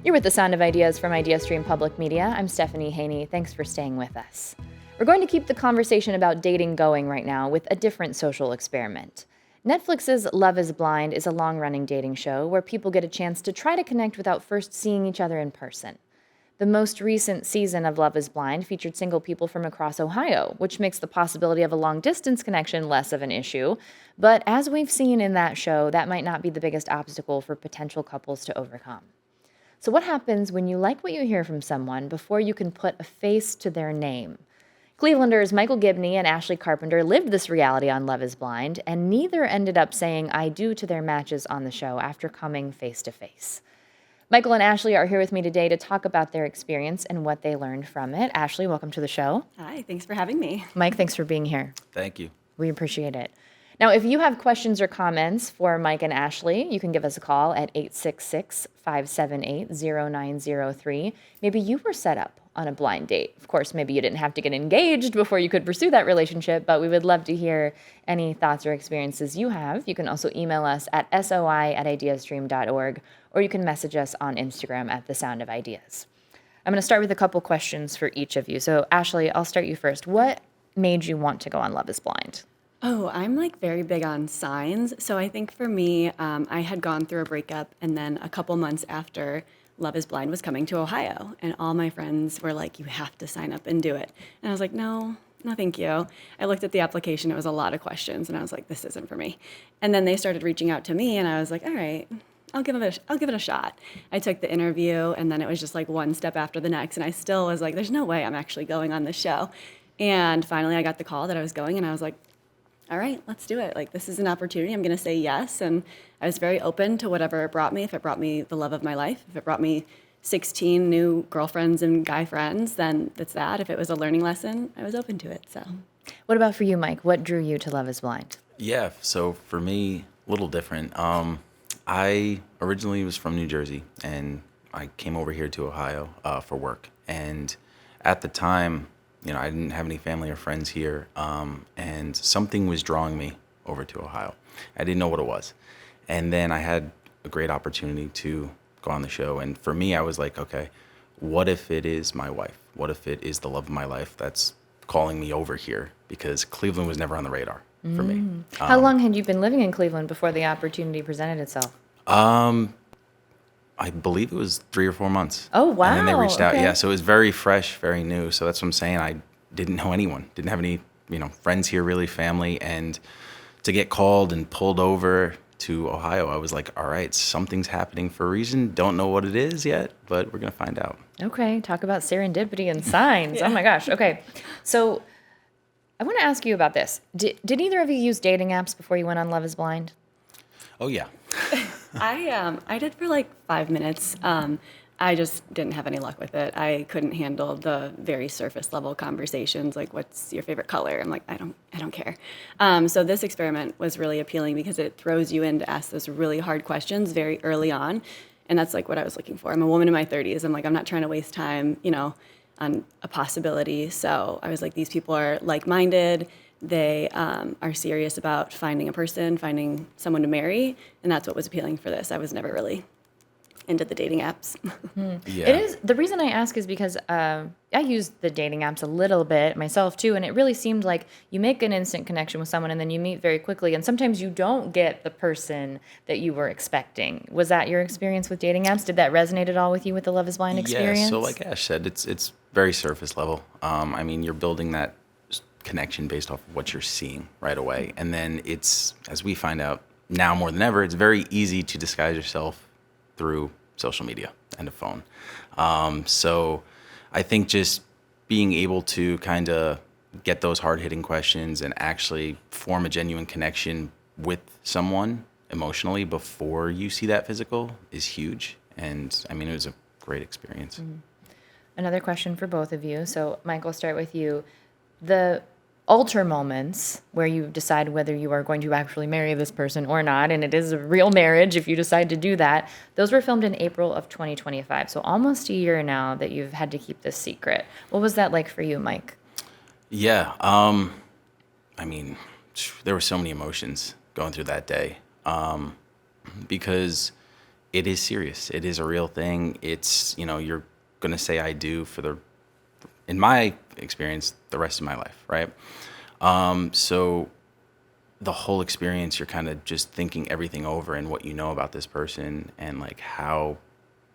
You're with the Sound of Ideas from IdeaStream Public Media. I'm Stephanie Haney. Thanks for staying with us. We're going to keep the conversation about dating going right now with a different social experiment. Netflix's Love is Blind is a long-running dating show where people get a chance to try to connect without first seeing each other in person. The most recent season of Love is Blind featured single people from across Ohio, which makes the possibility of a long-distance connection less of an issue. But as we've seen in that show, that might not be the biggest obstacle for potential couples to overcome. So what happens when you like what you hear from someone before you can put a face to their name? Clevelanders Michael Gibney and Ashley Carpenter lived this reality on Love is Blind, and neither ended up saying I do to their matches on the show after coming face to face. Michael and Ashley are here with me today to talk about their experience and what they learned from it. Ashley, welcome to the show. Hi, thanks for having me. Mike, thanks for being here. Thank you. We appreciate it. Now, if you have questions or comments for Mike and Ashley, you can give us a call at 866-578-0903. Maybe you were set up on a blind date. Of course, maybe you didn't have to get engaged before you could pursue that relationship, but we would love to hear any thoughts or experiences you have. You can also email us at soi@ideastream.org, or you can message us on Instagram at The Sound of Ideas. I'm going to start with a couple questions for each of you. So, Ashley, I'll start you first. What made you want to go on Love is Blind? Oh, I'm like very big on signs. So I think for me, I had gone through a breakup, and then a couple months after, Love is Blind was coming to Ohio, and all my friends were like, you have to sign up and do it. And I was like, no, thank you. I looked at the application, it was a lot of questions, and I was like, this isn't for me. And then they started reaching out to me, and I was like, all right, I'll give it a shot. I took the interview, and then it was just like one step after the next, and I still was like, there's no way I'm actually going on this show. And finally I got the call that I was going, and I was like, all right, let's do it. Like, this is an opportunity. I'm going to say yes. And I was very open to whatever it brought me. If it brought me the love of my life, if it brought me 16 new girlfriends and guy friends, then it's that. If it was a learning lesson, I was open to it. So, What about for you, Mike? What drew you to Love is Blind? Yeah, so for me, a little different. I originally was from New Jersey, and I came over here to Ohio for work. And at the time, I didn't have any family or friends here, and something was drawing me over to Ohio. I didn't know what it was. And then I had a great opportunity to go on the show. And for me, I was like, okay, what if it is my wife? What if it is the love of my life that's calling me over here? Because Cleveland was never on the radar for me. How long had you been living in Cleveland before the opportunity presented itself? I believe it was 3 or 4 months. Oh, wow. And then they reached out. Okay. Yeah, so it was very fresh, very new. So that's what I'm saying. I didn't know anyone. Didn't have any, friends here, really, family. And to get called and pulled over to Ohio, I was like, all right, something's happening for a reason. Don't know what it is yet, but we're going to find out. Okay, talk about serendipity and signs. Yeah. Oh my gosh. Okay, so I want to ask you about this. Did either of you use dating apps before you went on Love is Blind? Oh, yeah. I did for like 5 minutes. I just didn't have any luck with it. I couldn't handle the very surface level conversations, like what's your favorite color? I'm like, I don't care. So this experiment was really appealing because it throws you in to ask those really hard questions very early on. And that's like what I was looking for. I'm a woman in my 30s. I'm like, I'm not trying to waste time, on a possibility. So I was like, these people are like-minded. They are serious about finding a person, finding someone to marry. And that's what was appealing for this. I was never really into the dating apps. Yeah. It is. The reason I ask is because I used the dating apps a little bit myself too, and it really seemed like you make an instant connection with someone and then you meet very quickly, and sometimes you don't get the person that you were expecting. Was that your experience with dating apps? Did that resonate at all with you with the Love is Blind experience? Yeah, so like Ash said, it's very surface level. You're building that connection based off of what you're seeing right away. And then it's, as we find out now more than ever, it's very easy to disguise yourself through social media and a phone. So I think just being able to kind of get those hard-hitting questions and actually form a genuine connection with someone emotionally before you see that physical is huge. And it was a great experience. Another question for both of you. So, Mike, I'll start with you. The altar moments where you decide whether you are going to actually marry this person or not, and it is a real marriage if you decide to do that, those were filmed in April of 2025. So almost a year now that you've had to keep this secret. What was that like for you, Mike? Yeah. There were so many emotions going through that day. Because it is serious. It is a real thing. It's, you're going to say I do in my experience, the rest of my life, right? So the whole experience, you're kind of just thinking everything over and what you know about this person and like how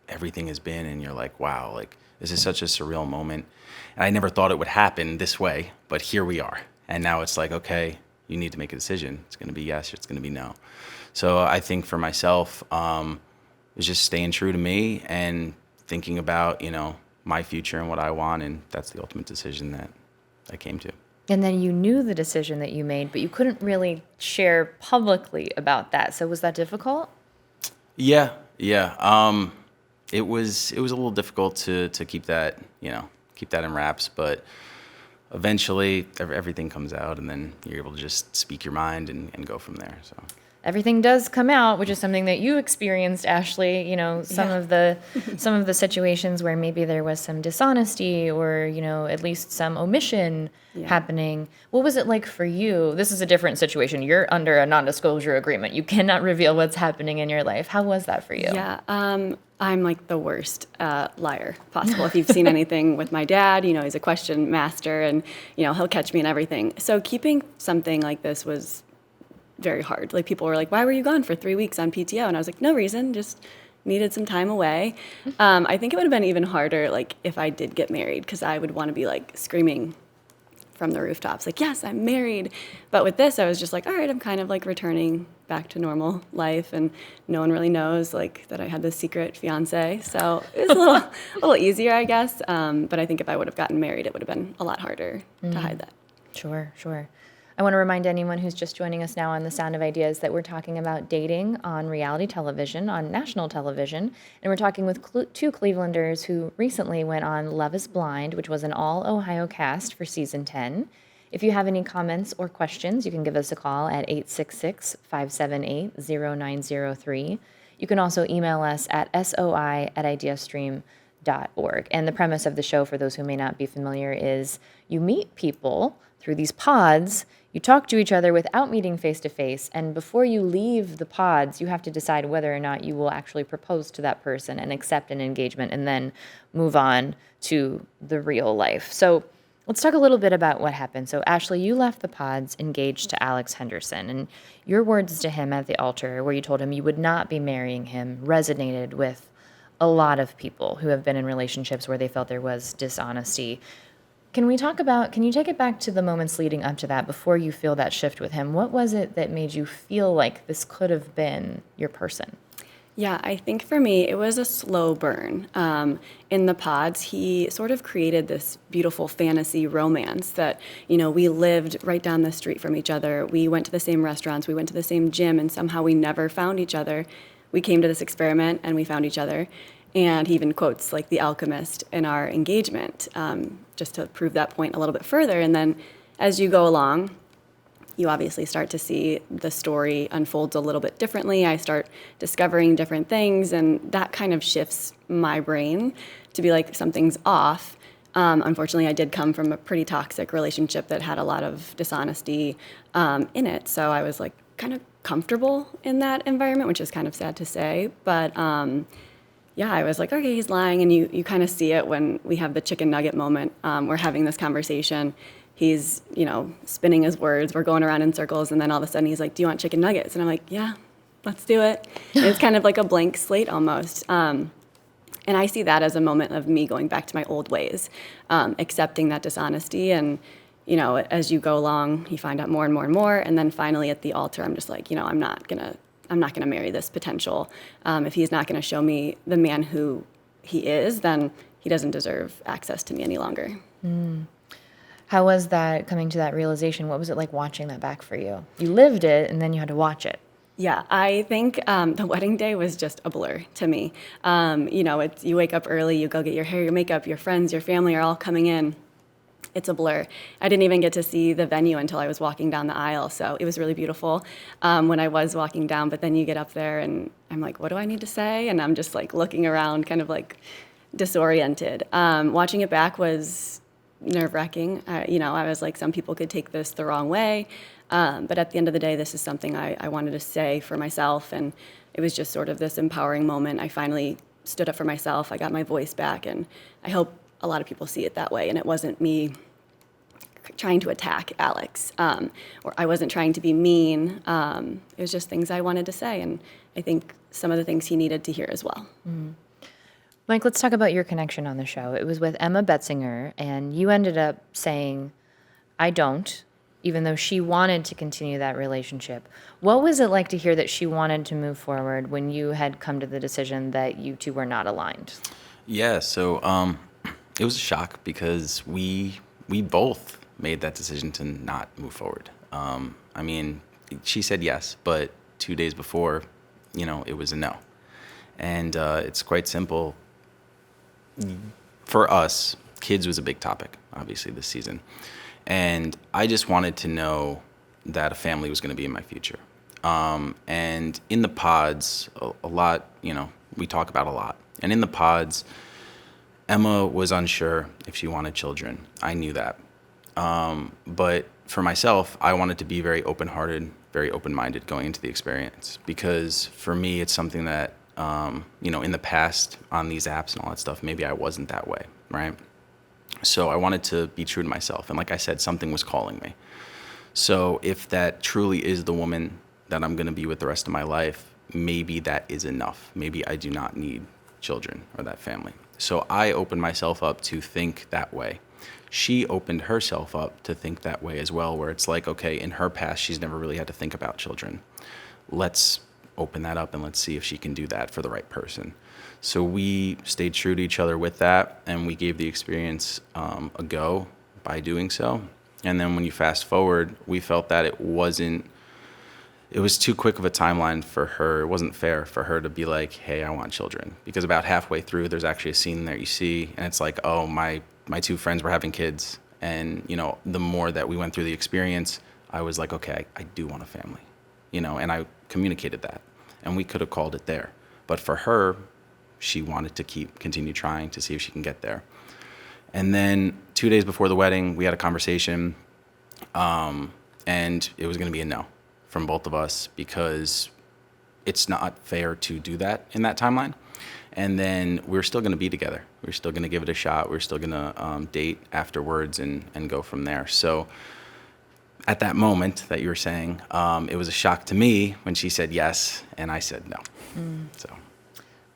everything has been. And you're like, wow, like this is such a surreal moment. And I never thought it would happen this way, but here we are. And now it's like, okay, you need to make a decision. It's going to be yes, or it's going to be no. So I think for myself, it's just staying true to me and thinking about, my future and what I want. And that's the ultimate decision that I came to. And then you knew the decision that you made, but you couldn't really share publicly about that. So was that difficult? Yeah. It was a little difficult to keep that, keep that in wraps, but eventually everything comes out and then you're able to just speak your mind and go from there. So Everything does come out, which is something that you experienced, Ashley. Some Yeah. of the situations where maybe there was some dishonesty or at least some omission Yeah. happening. What was it like for you? This is a different situation. You're under a non-disclosure agreement. You cannot reveal what's happening in your life. How was that for you? Yeah, I'm like the worst liar possible. If you've seen anything with my dad, he's a question master and, he'll catch me in everything. So keeping something like this was very hard. Like people were like, why were you gone for 3 weeks on PTO? And I was like, no reason, just needed some time away. I think it would have been even harder like if I did get married because I would want to be like screaming from the rooftops, like, yes, I'm married. But with this, I was just like, all right, I'm kind of like returning back to normal life and no one really knows like that I had this secret fiance. So it was a little easier, I guess. But I think if I would have gotten married, it would have been a lot harder to hide that. Sure. I want to remind anyone who's just joining us now on The Sound of Ideas that we're talking about dating on reality television, on national television, and we're talking with two Clevelanders who recently went on Love is Blind, which was an all-Ohio cast for Season 10. If you have any comments or questions, you can give us a call at 866-578-0903. You can also email us at soi@ideastream.org. And the premise of the show, for those who may not be familiar, is you meet people through these pods. You talk to each other without meeting face to face, and before you leave the pods, you have to decide whether or not you will actually propose to that person and accept an engagement and then move on to the real life. So let's talk a little bit about what happened. So Ashley, you left the pods engaged to Alex Henderson, and your words to him at the altar where you told him you would not be marrying him resonated with a lot of people who have been in relationships where they felt there was dishonesty. Can you take it back to the moments leading up to that before you feel that shift with him? What was it that made you feel like this could have been your person? Yeah, I think for me, it was a slow burn. In the pods, he sort of created this beautiful fantasy romance that, we lived right down the street from each other. We went to the same restaurants, we went to the same gym, and somehow we never found each other. We came to this experiment and we found each other. And he even quotes like The Alchemist in our engagement, just to prove that point a little bit further. And then as you go along, you obviously start to see the story unfolds a little bit differently. I start discovering different things, and that kind of shifts my brain to be like, something's off. Unfortunately, I did come from a pretty toxic relationship that had a lot of dishonesty in it. So I was like kind of comfortable in that environment, which is kind of sad to say. But yeah, I was like, okay, he's lying. And you kind of see it when we have the chicken nugget moment. We're having this conversation. He's, spinning his words. We're going around in circles. And then all of a sudden he's like, do you want chicken nuggets? And I'm like, yeah, let's do it. And it's kind of like a blank slate almost. And I see that as a moment of me going back to my old ways, accepting that dishonesty. And, as you go along, you find out more and more and more. And then finally at the altar, I'm just like, I'm not going to marry this potential. If he's not going to show me the man who he is, then he doesn't deserve access to me any longer. How was that coming to that realization? What was it like watching that back for you? You lived it, and then you had to watch it. Yeah, I think the wedding day was just a blur to me. You wake up early, you go get your hair, your makeup, your friends, your family are all coming in. It's a blur. I didn't even get to see the venue until I was walking down the aisle, so it was really beautiful when I was walking down, but then you get up there and I'm like, what do I need to say? And I'm just like looking around, kind of like disoriented. Watching it back was nerve-wracking. I was like, some people could take this the wrong way, but at the end of the day, this is something I wanted to say for myself, and it was just sort of this empowering moment. I finally stood up for myself. I got my voice back, and I hope a lot of people see it that way. And it wasn't me trying to attack Alex, or I wasn't trying to be mean. It was just things I wanted to say, and I think some of the things he needed to hear as well. Mike, let's talk about your connection on the show. It was with Emma Betzinger, and you ended up saying, I don't, even though she wanted to continue that relationship. What was it like to hear that she wanted to move forward when you had come to the decision that you two were not aligned? Yeah, so it was a shock because we both made that decision to not move forward. I mean, she said yes, but 2 days before, it was a no. And it's quite simple. For us, kids was a big topic, obviously, this season. And I just wanted to know that a family was going to be in my future. And in the pods, a lot, we talk about a lot. And in the pods, Emma was unsure if she wanted children. I knew that. But for myself, I wanted to be very open-hearted, very open-minded going into the experience. Because for me, it's something that, in the past on these apps and all that stuff, maybe I wasn't that way, right? So I wanted to be true to myself. And like I said, something was calling me. So if that truly is the woman that I'm going to be with the rest of my life, maybe that is enough. Maybe I do not need children or that family. So I opened myself up to think that way. She opened herself up to think that way as well, where it's like, okay, in her past, she's never really had to think about children. Let's open that up and let's see if she can do that for the right person. So we stayed true to each other with that, and we gave the experience a go by doing so. And then when you fast forward, we felt that it was too quick of a timeline for her. It wasn't fair for her to be like, hey, I want children. Because about halfway through, there's actually a scene there you see, and it's like, oh, my two friends were having kids. And, the more that we went through the experience, I was like, okay, I do want a family, and I communicated that. And we could have called it there. But for her, she wanted to continue trying to see if she can get there. And then 2 days before the wedding, we had a conversation, and it was going to be a no from both of us because it's not fair to do that in that timeline. And then we're still going to be together. We're still going to give it a shot. We're still going to date afterwards and go from there. So at that moment that you were saying, it was a shock to me when she said yes and I said no. So.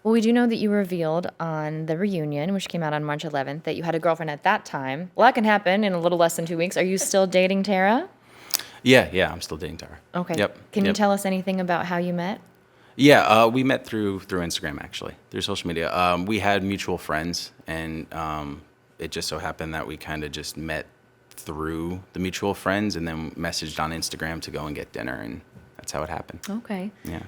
Well, we do know that you revealed on the reunion, which came out on March 11th, that you had a girlfriend at that time. A lot can happen in a little less than 2 weeks. Are you still dating Tara? Yeah, I'm still dating Tara. Okay. Yep. Can you tell us anything about how you met? Yeah, we met through Instagram, actually, through social media. We had mutual friends, and it just so happened that we kind of just met through the mutual friends and then messaged on Instagram to go and get dinner, and that's how it happened. Okay. Yeah.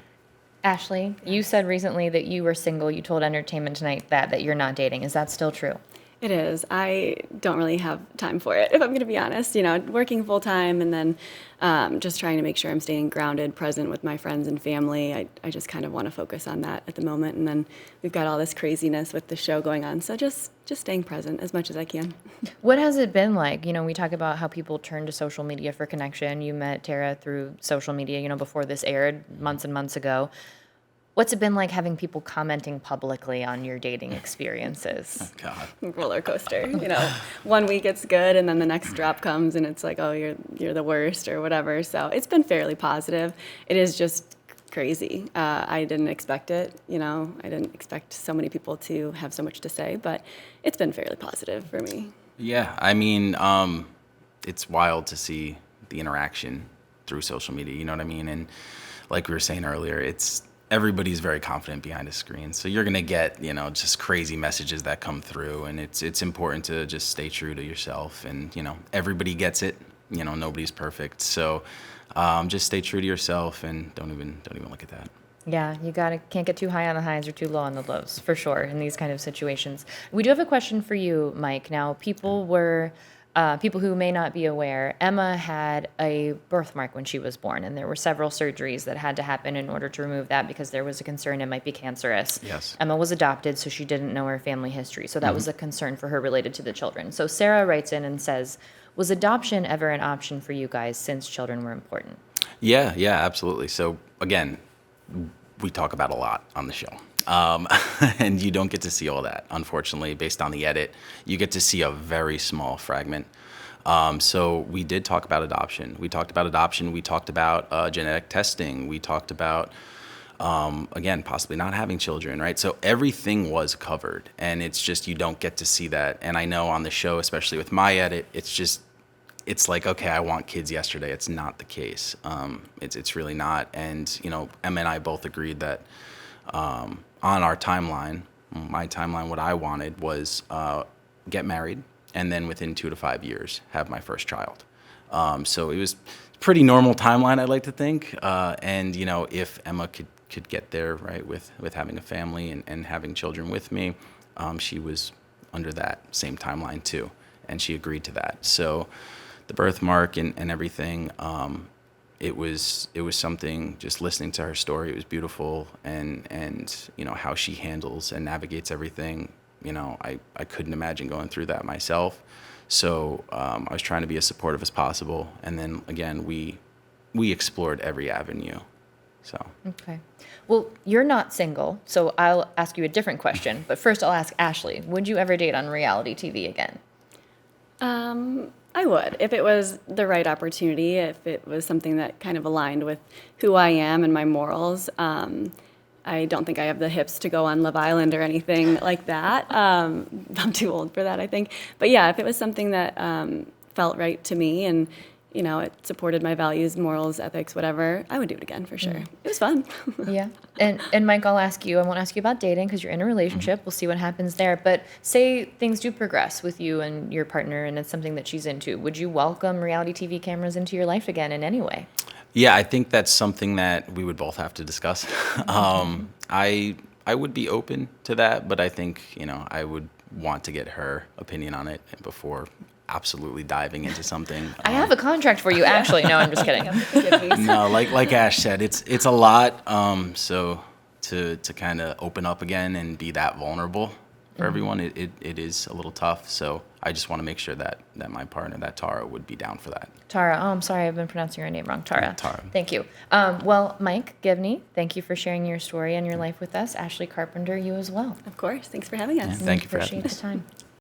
Ashley, you said recently that you were single. You told Entertainment Tonight that you're not dating. Is that still true? It is. I don't really have time for it, if I'm going to be honest. Working full time and then just trying to make sure I'm staying grounded, present with my friends and family. I just kind of want to focus on that at the moment. And then we've got all this craziness with the show going on. So just staying present as much as I can. What has it been like? We talk about how people turn to social media for connection. You met Tara through social media, before this aired months and months ago. What's it been like having people commenting publicly on your dating experiences? Oh, God. Roller coaster. 1 week it's good, and then the next drop comes, and it's like, oh, you're the worst or whatever. So it's been fairly positive. It is just crazy. I didn't expect it. I didn't expect so many people to have so much to say, but it's been fairly positive for me. Yeah, I mean, it's wild to see the interaction through social media. You know what I mean? And like we were saying earlier, everybody's very confident behind a screen. So you're going to get, just crazy messages that come through. And it's important to just stay true to yourself. And, everybody gets it. Nobody's perfect. So just stay true to yourself and don't even look at that. Yeah, can't get too high on the highs or too low on the lows, for sure, in these kind of situations. We do have a question for you, Mike. Now, people who may not be aware, Emma had a birthmark when she was born, and there were several surgeries that had to happen in order to remove that because there was a concern it might be cancerous. Yes. Emma was adopted, so she didn't know her family history, so that was a concern for her related to the children. So Sarah writes in and says, was adoption ever an option for you guys since children were important? Yeah, absolutely. So again, we talk about a lot on the show. And you don't get to see all that, unfortunately, based on the edit. You get to see a very small fragment. So we did talk about adoption. We talked about genetic testing. We talked about, again, possibly not having children, right? So everything was covered, and it's just you don't get to see that. And I know on the show, especially with my edit, it's like, okay, I want kids yesterday. It's not the case. It's really not. And, Emma and I both agreed that on our timeline, my timeline, what I wanted was get married, and then within 2 to 5 years, have my first child. So it was a pretty normal timeline, I'd like to think. And, if Emma could get there, right, with having a family and having children with me, she was under that same timeline too. And she agreed to that. So the birthmark and everything, it was something, just listening to her story, it was beautiful. And how she handles and navigates everything, I couldn't imagine going through that myself. So I was trying to be as supportive as possible. And then again, we explored every avenue. So. Okay. Well, you're not single, so I'll ask you a different question. But first, I'll ask Ashley, would you ever date on reality TV again? I would, if it was the right opportunity, if it was something that kind of aligned with who I am and my morals. I don't think I have the hips to go on Love Island or anything like that. I'm too old for that, I think. But yeah, if it was something that felt right to me and, it supported my values, morals, ethics, whatever, I would do it again for sure. It was fun. Yeah. And Mike, I won't ask you about dating because you're in a relationship. We'll see what happens there. But say things do progress with you and your partner and it's something that she's into. Would you welcome reality TV cameras into your life again in any way? Yeah, I think that's something that we would both have to discuss. I would be open to that, but I think, I would want to get her opinion on it before absolutely diving into something. I have a contract for you, actually. No, I'm just kidding. No, like Ash said, it's a lot. So to kind of open up again and be that vulnerable for everyone, it is a little tough. So I just want to make sure that my partner, that Tara, would be down for that. Tara. Oh, I'm sorry. I've been pronouncing your name wrong. Tara. Tara. Thank you. Well, Mike Givney, thank you for sharing your story and your life with us. Ashley Carpenter, you as well. Of course. Thanks for having us. Yeah, thank you for having Appreciate us. the time.